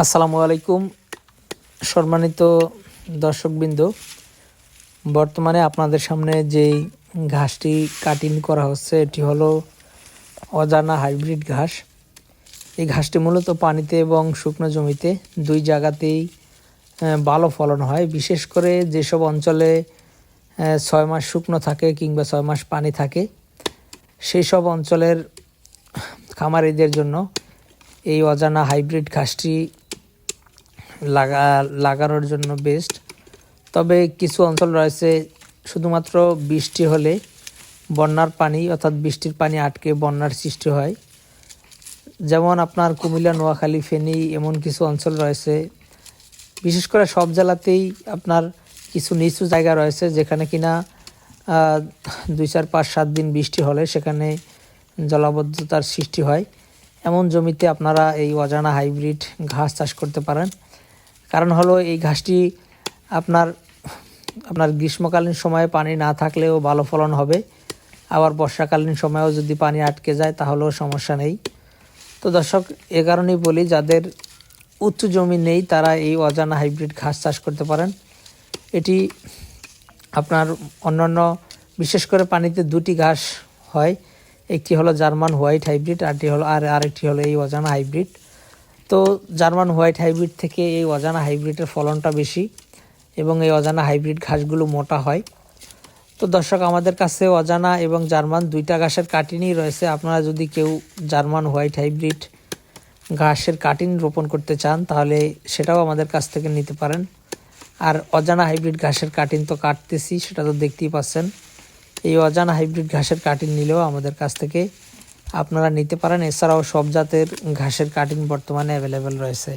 আসসালামু আলাইকুম সম্মানিত দর্শকবৃন্দ। বর্তমানে আপনাদের সামনে যেই ঘাসটি কাটিং করা হচ্ছে এটি হলো অজানা হাইব্রিড ঘাস। এই ঘাসটি মূলত পানিতে এবং শুকনো জমিতে দুই জায়গাতেই ভালো ফলন হয়। বিশেষ করে যেসব অঞ্চলে 6 মাস শুকনো থাকে কিংবা 6 মাস পানি থাকে সেই সব অঞ্চলের খামারিদের জন্য এই অজানা হাইব্রিড ঘাসটি লাগানোর জন্য বেস্ট। তবে কিছু অঞ্চল রয়েছে শুধুমাত্র বৃষ্টি হলে বন্যার পানি অর্থাৎ বৃষ্টির পানি আটকে বন্যার সৃষ্টি হয়, যেমন আপনার কুমিল্লা, নোয়াখালী, ফেনী এমন কিছু অঞ্চল রয়েছে। বিশেষ করে সব জেলাতেই আপনার কিছু নিচু জায়গা রয়েছে যেখানে কিনা 2, 4, 5, 7 দিন বৃষ্টি হলে সেখানে জলাবদ্ধতার সৃষ্টি হয়। এমন জমিতে আপনারা এই অজানা হাইব্রিড ঘাস চাষ করতে পারেন। কারণ হলো এই ঘাসটি আপনার গ্রীষ্মকালীন সময়ে পানি না থাকলেও ভালো ফলন হবে, আবার বর্ষাকালীন সময়েও যদি পানি আটকে যায় তাহলেও সমস্যা নেই। তো দর্শক, এ কারণেই বলি যাদের উঁচু জমি নেই তারা এই অজানা হাইব্রিড ঘাস চাষ করতে পারেন। এটি আপনার অন্যান্য বিশেষ করে পানিতে দুটি ঘাস হয়, একটি হলো জার্মান হোয়াইট হাইব্রিড আরেকটি হলো এই অজানা হাইব্রিড। তো জার্মান হোয়াইট হাইব্রিড থেকে এই অজানা হাইব্রিডের ফলনটা বেশি এবং এই অজানা হাইব্রিড ঘাসগুলো মোটা হয়। তো দর্শক, আমাদের কাছে অজানা এবং জার্মান দুইটা ঘাসের কাটিংই রয়েছে। আপনারা যদি কেউ জার্মান হোয়াইট হাইব্রিড ঘাসের কাটিং রোপণ করতে চান তাহলে সেটাও আমাদের কাছ থেকে নিতে পারেন। আর অজানা হাইব্রিড ঘাসের কাটিং তো কাটতেছি, সেটা তো দেখতেই পাচ্ছেন। এই অজানা হাইব্রিড ঘাসের কাটিং নিলেও আমাদের কাছ থেকে আপনারা নিতে পারেন। এছাড়াও সব জাতের ঘাসের কাটিং বর্তমানে অ্যাভেলেবেল রয়েছে।